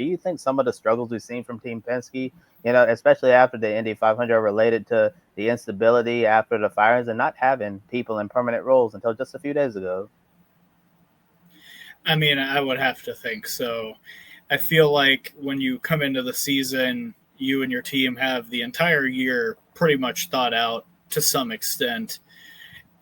do you think some of the struggles we've seen from Team Penske, especially after the Indy 500, are related to the instability after the firings and not having people in permanent roles until just a few days ago? I mean, I would have to think so. I feel like when you come into the season, you and your team have the entire year pretty much thought out to some extent.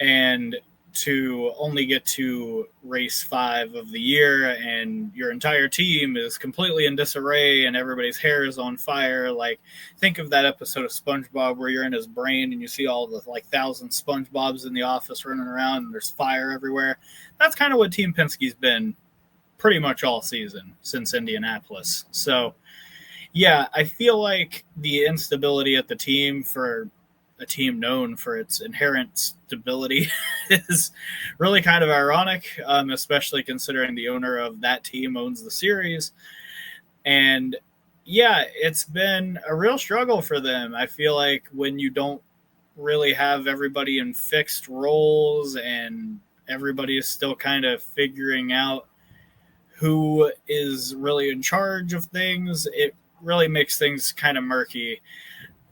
And to only get to race 5 of the year and your entire team is completely in disarray and everybody's hair is on fire. Like, think of that episode of SpongeBob where you're in his brain and you see all the like 1,000 SpongeBobs in the office running around and there's fire everywhere. That's kind of what Team Penske's been pretty much all season since Indianapolis. So yeah, I feel like the instability at the team, for a team known for its inherent stability, is really kind of ironic, especially considering the owner of that team owns the series. And yeah, it's been a real struggle for them. I feel like when you don't really have everybody in fixed roles and everybody is still kind of figuring out who is really in charge of things, it really makes things kind of murky.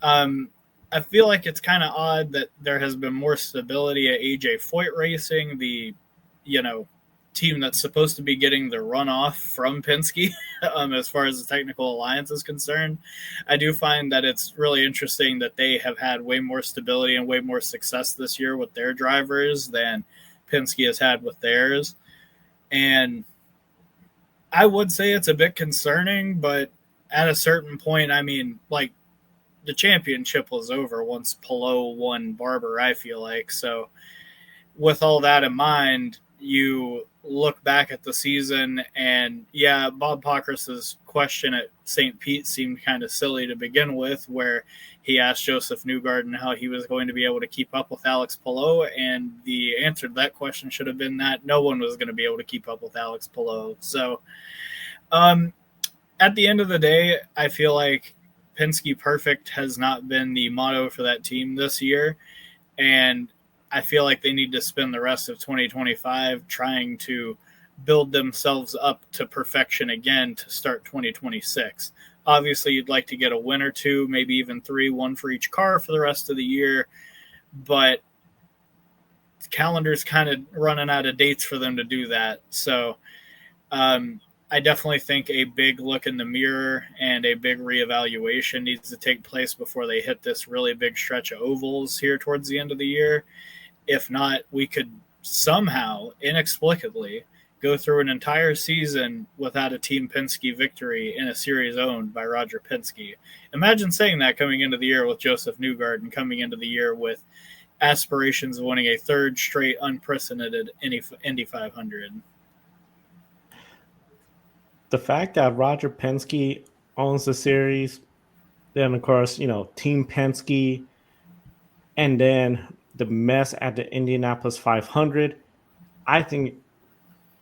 Um, I feel like it's kind of odd that there has been more stability at AJ Foyt Racing, the you know team that's supposed to be getting the runoff from Penske, as far as the technical alliance is concerned. I do find that it's really interesting that they have had way more stability and way more success this year with their drivers than Penske has had with theirs. And I would say it's a bit concerning, but at a certain point, I mean, like, the championship was over once Palou won Barber, I feel like. So, with all that in mind, you look back at the season, and yeah, Bob Pockrass's question at St. Pete seemed kind of silly to begin with, where he asked Josef Newgarden how he was going to be able to keep up with Alex Palou, and the answer to that question should have been that no one was going to be able to keep up with Alex Palou. So, um, at the end of the day, I feel like Penske Perfect has not been the motto for that team this year. And I feel like they need to spend the rest of 2025 trying to build themselves up to perfection again to start 2026. Obviously, you'd like to get a win or two, maybe even 3, one for each car for the rest of the year. But the calendar's kind of running out of dates for them to do that. So, I definitely think a big look in the mirror and a big reevaluation needs to take place before they hit this really big stretch of ovals here towards the end of the year. If not, we could somehow, inexplicably, go through an entire season without a Team Penske victory in a series owned by Roger Penske. Imagine saying that coming into the year with Josef Newgarden, coming into the year with aspirations of winning a third straight unprecedented Indy 500. The fact that Roger Penske owns the series, then of course, Team Penske, and then the mess at the Indianapolis 500, I think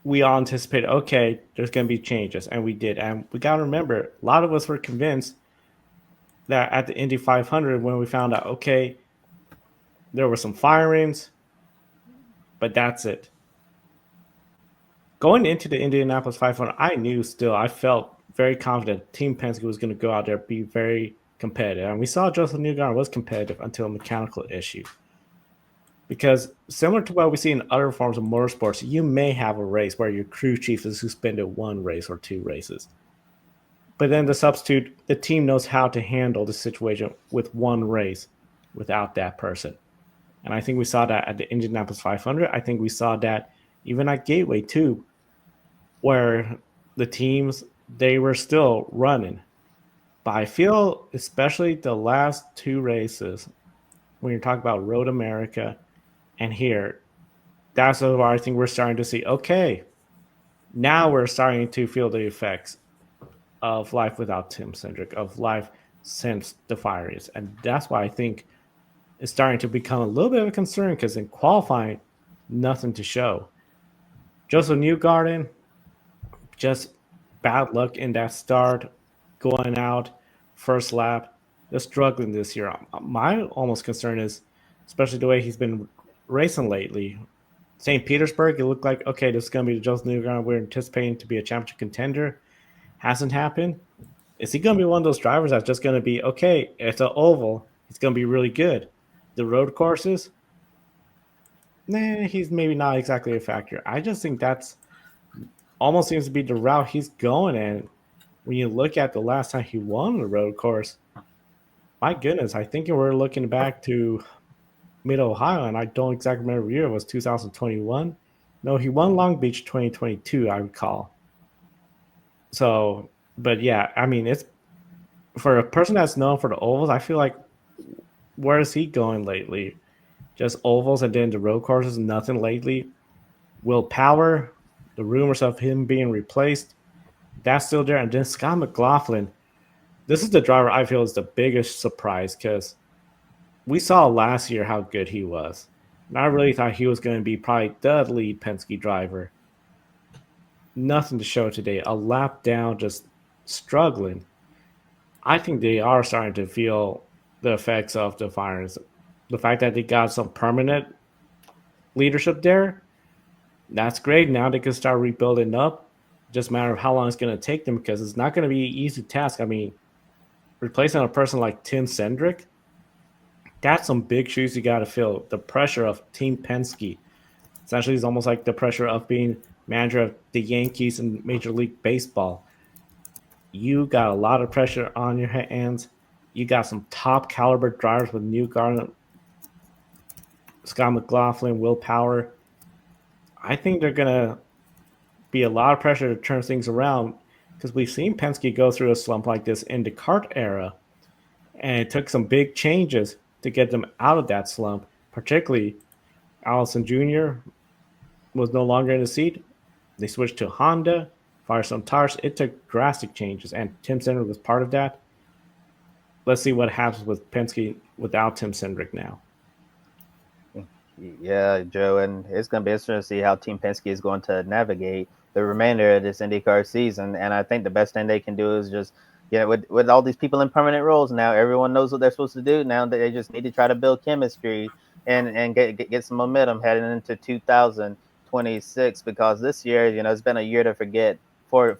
we all anticipated, okay, there's going to be changes, and we did. And we got to remember, a lot of us were convinced that at the Indy 500, when we found out, okay, there were some firings, but that's it. Going into the Indianapolis 500, I felt very confident Team Penske was going to go out there and be very competitive. And we saw Josef Newgarden was competitive until a mechanical issue. Because similar to what we see in other forms of motorsports, you may have a race where your crew chief is suspended 1 race or 2 races. But then the team knows how to handle the situation with 1 race without that person. And I think we saw that at the Indianapolis 500. I think we saw that even at Gateway too, where the teams, they were still running. But I feel, especially the last 2 races, when you're talking about Road America and here, that's where I think we're starting to see, okay, now we're starting to feel the effects of life without Tim Cindric, of life since the firings. And that's why I think it's starting to become a little bit of a concern, because in qualifying, nothing to show. Josef Newgarden, just bad luck in that start, going out, first lap, just struggling this year. My almost concern is, especially the way he's been racing lately, St. Petersburg, it looked like, okay, this is going to be the Josef Newgarden we're anticipating to be a championship contender. hasn't happened. Is he going to be one of those drivers that's just going to be, okay, it's an oval, he's going to be really good? The road courses, nah, he's maybe not exactly a factor. I just think that's almost seems to be the route he's going. And when you look at the last time he won the road course, my goodness, I think we're looking back to Mid Ohio, and I don't exactly remember the year. It was 2021. No, he won Long Beach 2022, I recall. So, but yeah, I mean, it's for a person that's known for the ovals. I feel like where is he going lately? Just ovals and then the road courses, nothing lately. Will Power, the rumors of him being replaced, that's still there. And then Scott McLaughlin, this is the driver I feel is the biggest surprise because we saw last year how good he was. And I really thought he was going to be probably the lead Penske driver. Nothing to show today. A lap down, just struggling. I think they are starting to feel the effects of the fires. The fact that they got some permanent leadership there, that's great. Now they can start rebuilding up. Just a matter of how long it's going to take them because it's not going to be an easy task. I mean, replacing a person like Tim Cendric, that's some big shoes you got to fill. The pressure of Team Penske essentially is almost like the pressure of being manager of the Yankees in Major League Baseball. You got a lot of pressure on your hands. You got some top caliber drivers with Newgarden, Scott McLaughlin, Will Power. I think they're gonna be a lot of pressure to turn things around because we've seen Penske go through a slump like this in the kart era, and it took some big changes to get them out of that slump. Particularly, Allison Jr. was no longer in the seat. They switched to Honda, Firestone tires. It took drastic changes, and Tim Cindric was part of that. Let's see what happens with Penske without Tim Cindric now. Yeah, Joe, and it's going to be interesting to see how Team Penske is going to navigate the remainder of this IndyCar season. And I think the best thing they can do is just, with all these people in permanent roles now, everyone knows what they're supposed to do. Now they just need to try to build chemistry and get some momentum heading into 2026 because this year, it's been a year to forget for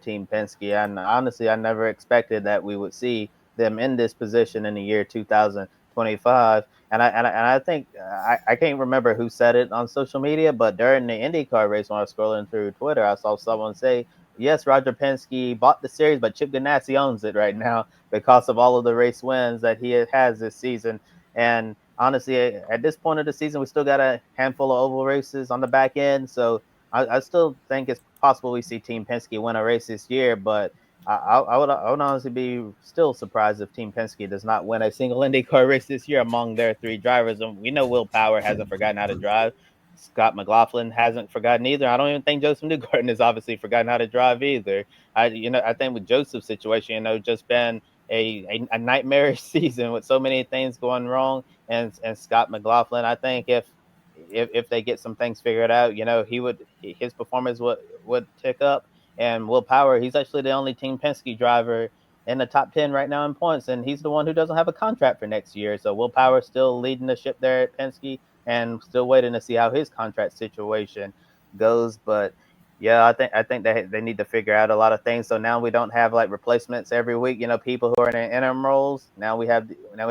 Team Penske. And honestly, I never expected that we would see them in this position in the year 2025. And I think I can't remember who said it on social media, but during the IndyCar race when I was scrolling through Twitter, I saw someone say, "Yes, Roger Penske bought the series, but Chip Ganassi owns it right now because of all of the race wins that he has this season." And honestly, at this point of the season, we still got a handful of oval races on the back end, so I still think it's possible we see Team Penske win a race this year, but I would honestly be still surprised if Team Penske does not win a single IndyCar race this year among their three drivers. And we know Will Power hasn't forgotten how to drive. Scott McLaughlin hasn't forgotten either. I don't even think Joseph Newgarden has obviously forgotten how to drive either. I think with Joseph's situation, just been a nightmarish season with so many things going wrong. And Scott McLaughlin, I think if they get some things figured out, his performance would tick up. And Will Power, he's actually the only Team Penske driver in the top 10 right now in points, and he's the one who doesn't have a contract for next year. So Will Power still leading the ship there at Penske and still waiting to see how his contract situation goes. But yeah, I think they need to figure out a lot of things. So now we don't have like replacements every week. People who are in their interim roles. Now we have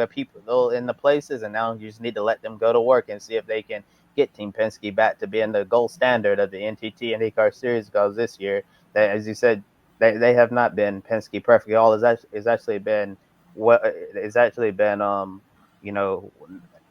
people in the places, and now you just need to let them go to work and see if they can get Team Penske back to being the gold standard of the NTT IndyCar Series. Because this year, as you said, they have not been Penske perfect. All is actually been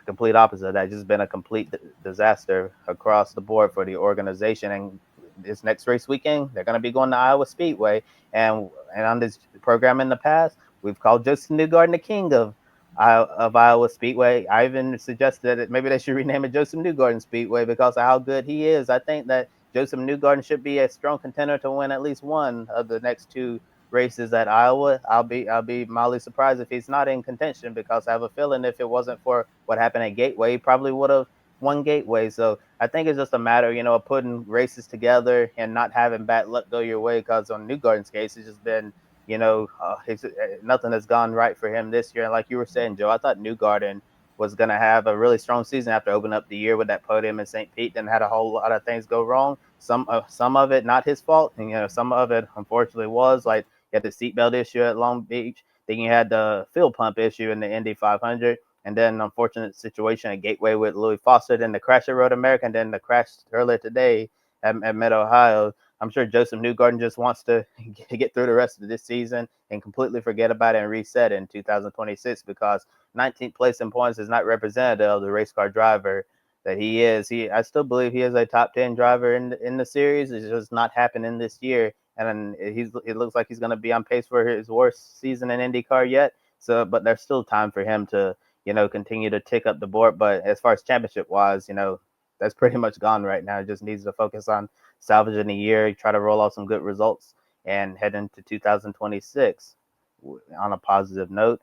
complete opposite of that. Just been a complete disaster across the board for the organization. And this next race weekend, they're going to be going to Iowa Speedway, and on this program in the past, we've called Josef Newgarden the king of Iowa Speedway. I even suggested that maybe they should rename it Josef Newgarden Speedway because of how good he is. I think that Josef Newgarden should be a strong contender to win at least one of the next two races at Iowa. I'll be mildly surprised if he's not in contention because I have a feeling if it wasn't for what happened at Gateway, he probably would have won Gateway. So I think it's just a matter, of putting races together and not having bad luck go your way. Because on Newgarden's case, it's just been, nothing has gone right for him this year. And like you were saying, Joe, I thought Newgarden was going to have a really strong season after opening up the year with that podium in St. Pete and had a whole lot of things go wrong. some of it not his fault, and some of it unfortunately was. Like, you had the seatbelt issue at Long Beach, then you had the fuel pump issue in the Indy 500, and then unfortunate situation at Gateway with Louis Foster, then the crash at Road America, and then the crash earlier today at Mid Ohio. I'm sure Josef Newgarden just wants to get through the rest of this season and completely forget about it and reset in 2026, because 19th place in points is not representative of the race car driver that he is. I still believe he is a top 10 driver in the series. It's just not happening this year, and it looks like he's going to be on pace for his worst season in IndyCar yet. So, but there's still time for him to continue to tick up the board. But as far as championship wise, that's pretty much gone right now. It just needs to focus on salvaging the year, try to roll out some good results, and head into 2026 on a positive note.